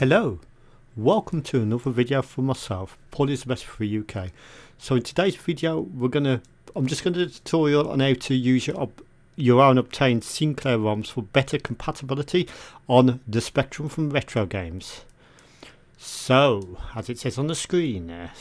Hello, welcome to another video from myself, Paul is the best for UK. So in today's video I'm just going to do a tutorial on how to use your own obtained Sinclair ROMs for better compatibility on the Spectrum from RETROGAMES. So, as it says on the screen there,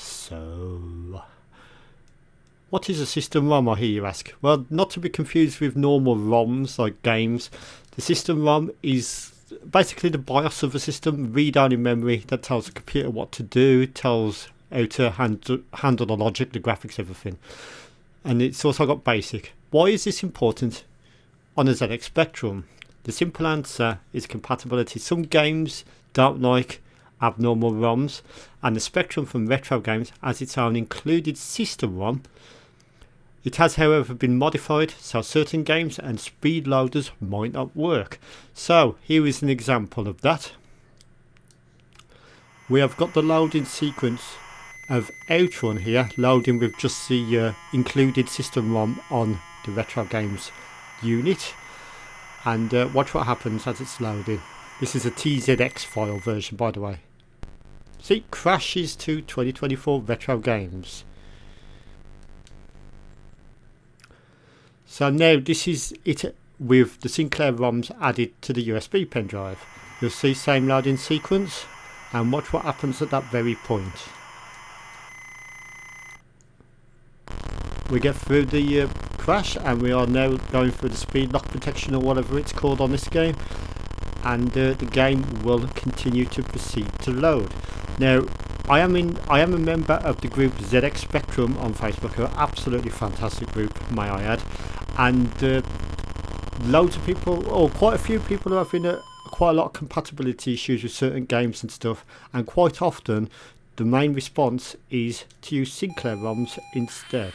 what is a system ROM, I hear you ask? Well, not to be confused with normal ROMs like games. The system ROM is basically the BIOS of the system, read-only memory that tells the computer what to do, tells how to handle the logic, the graphics, everything. And it's also got basic. Why is this important on a ZX Spectrum? The simple answer is compatibility. Some games don't like abnormal ROMs, and the Spectrum from RETROGAMES has its own included system ROM. It has, however, been modified so certain games and speed loaders might not work. So here is an example of that. We have got the loading sequence of Outrun here, loading with just the included system ROM on the RETROGAMES unit. And watch what happens as it's loading. This is a TZX file version, by the way. See, crashes to 2024 RETROGAMES. So now this is it with the Sinclair ROMs added to the USB pen drive. You'll see same loading sequence, and watch what happens at that very point. We get through the crash, and we are now going through the speed lock protection or whatever it's called on this game, and the game will continue to proceed to load. Now I am a member of the group ZX Spectrum on Facebook, an absolutely fantastic group, may I add, and loads of people, or quite a few people, are having quite a lot of compatibility issues with certain games and stuff, and quite often the main response is to use Sinclair ROMs instead.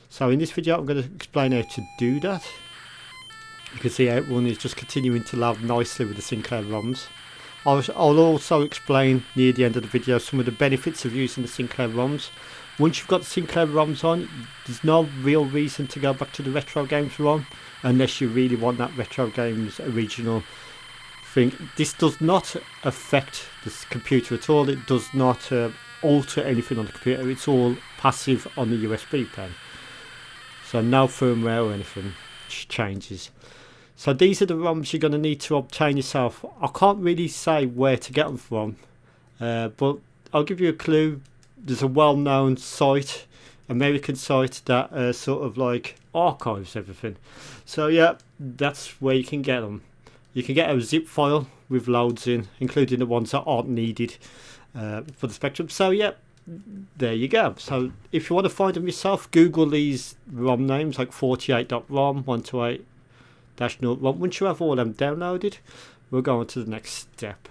So in this video I'm going to explain how to do that. You can see Outrun is just continuing to load nicely with the Sinclair ROMs. I'll also explain near the end of the video some of the benefits of using the Sinclair ROMs. Once you've got the Sinclair ROMs on, there's no real reason to go back to the RETROGAMES ROM unless you really want that RETROGAMES original thing. This does not affect the computer at all. It does not alter anything on the computer. It's all passive on the USB pen. So no firmware or anything changes. So these are the ROMs you're going to need to obtain yourself. I can't really say where to get them from, but I'll give you a clue. There's a well-known site, American site, that sort of like archives everything. So yeah, that's where you can get them. You can get a zip file with loads in, including the ones that aren't needed for the Spectrum. So yeah, there you go. So if you want to find them yourself, Google these ROM names like 48.rom, 128-0. Once you have all them downloaded, we'll go on to the next step.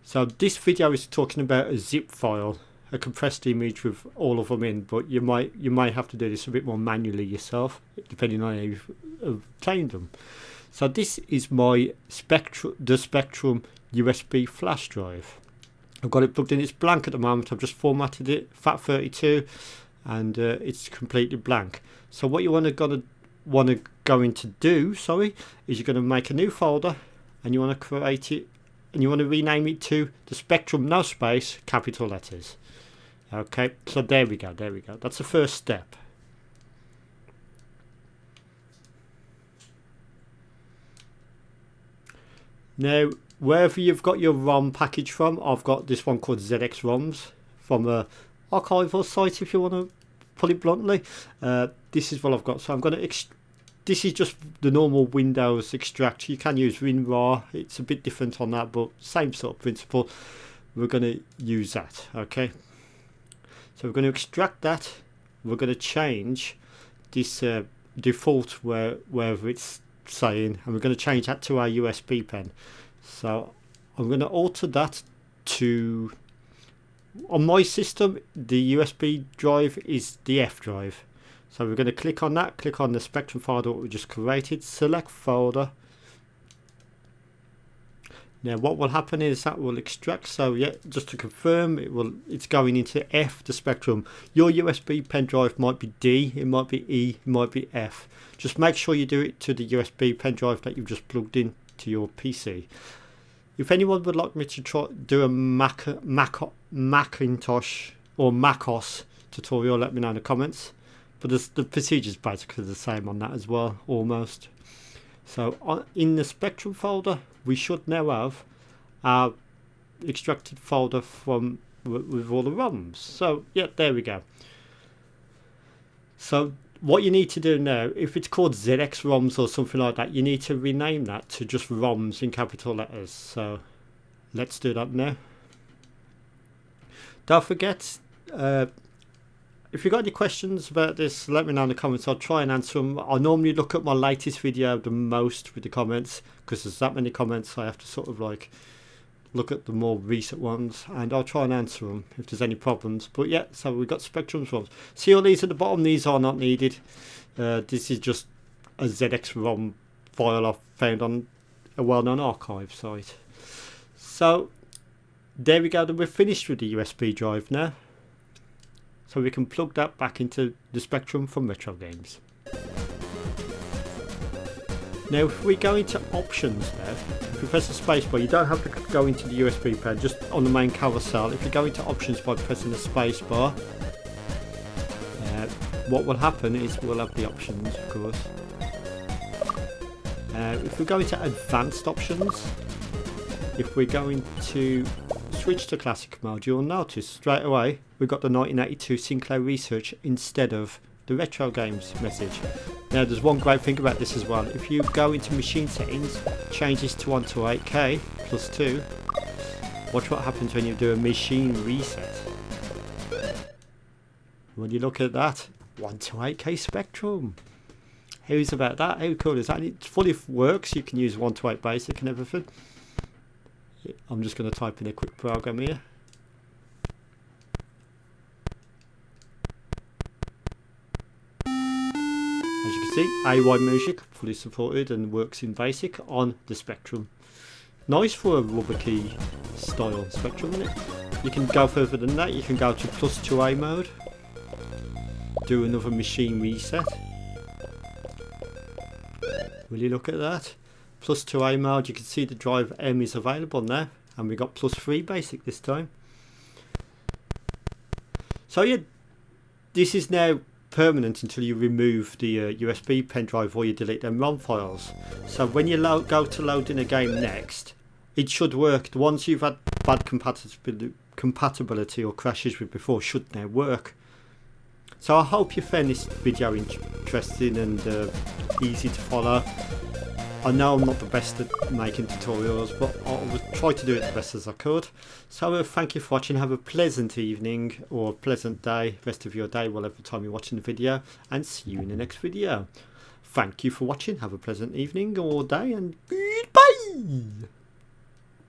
So this video is talking about a zip file, a compressed image with all of them in, but you might have to do this a bit more manually yourself, depending on how you've obtained them. So this is my the Spectrum USB flash drive. I've got it plugged in. It's blank at the moment. I've just formatted it, FAT32, and it's completely blank. So what you want to do is you're going to make a new folder, and you want to create it, and you want to rename it to the Spectrum, no space, capital letters. Okay, so there we go. That's the first step. Now, wherever you've got your ROM package from, I've got this one called ZX ROMs from a archival site, if you want to put it bluntly. This is what I've got. So I'm going to this is just the normal Windows extract. You can use WinRAR. It's a bit different on that, but same sort of principle. We're going to use that. Okay. So we're going to extract that. We're going to change this default wherever it's saying, and we're going to change that to our USB pen. So I'm going to alter that to, on my system, the USB drive is the F drive. So we're going to click on that, click on the Spectrum folder we just created, select folder. Now what will happen is that will extract. So yeah, just to confirm, it's going into F, the Spectrum. Your USB pen drive might be D, it might be E, it might be F. Just make sure you do it to the USB pen drive that you've just plugged in to your PC. If anyone would like me to try do a Macintosh or MacOS tutorial, let me know in the comments. But the procedure is basically the same on that as well, almost. So in the Spectrum folder, we should now have our extracted folder from with all the ROMs. So yeah, there we go. So what you need to do now, if it's called ZX ROMs or something like that, you need to rename that to just ROMs in capital letters. So let's do that now. Don't forget, if you've got any questions about this, let me know in the comments. I'll try and answer them. I normally look at my latest video the most with the comments, because there's that many comments. I have to sort of like look at the more recent ones, and I'll try and answer them if there's any problems. But yeah, so we've got Spectrum's ROMs. See all these at the bottom? These are not needed. This is just a ZX ROM file I've found on a well-known archive site. So there we go. Then we're finished with the USB drive now. So we can plug that back into the Spectrum from RETROGAMES. Now if we go into options now, if we press the spacebar, you don't have to go into the USB pad, just on the main carousel. If you go into options by pressing the spacebar, what will happen is we'll have the options, of course. If we go into advanced options, if we're going to switch to classic mode, you'll notice straight away we've got the 1982 Sinclair research instead of the RETROGAMES message. Now there's one great thing about this as well. If you go into machine settings, change this to 128K plus 2, watch what happens when you do a machine reset. When you look at that, 128K Spectrum. How's about that? How cool is that? And it fully works. You can use 128 basic and everything. I'm just going to type in a quick program here. As you can see, AY Music fully supported and works in basic on the Spectrum. Nice for a rubber key style Spectrum, isn't it? You can go further than that. You can go to +2A mode, do another machine reset. Will you look at that? +2A mode, you can see the drive M is available now, and we got +3 basic this time. So yeah, this is now permanent until you remove the USB pen drive or you delete them ROM files. So when you go to loading a game next, it should work. The ones you've had bad compatibility or crashes with before should now work. So I hope you found this video interesting and easy to follow. I know I'm not the best at making tutorials, but I will try to do it the best as I could. So thank you for watching. Have a pleasant evening or a pleasant day, rest of your day, whatever time you're watching the video, and see you in the next video. Thank you for watching. Have a pleasant evening or day, and goodbye.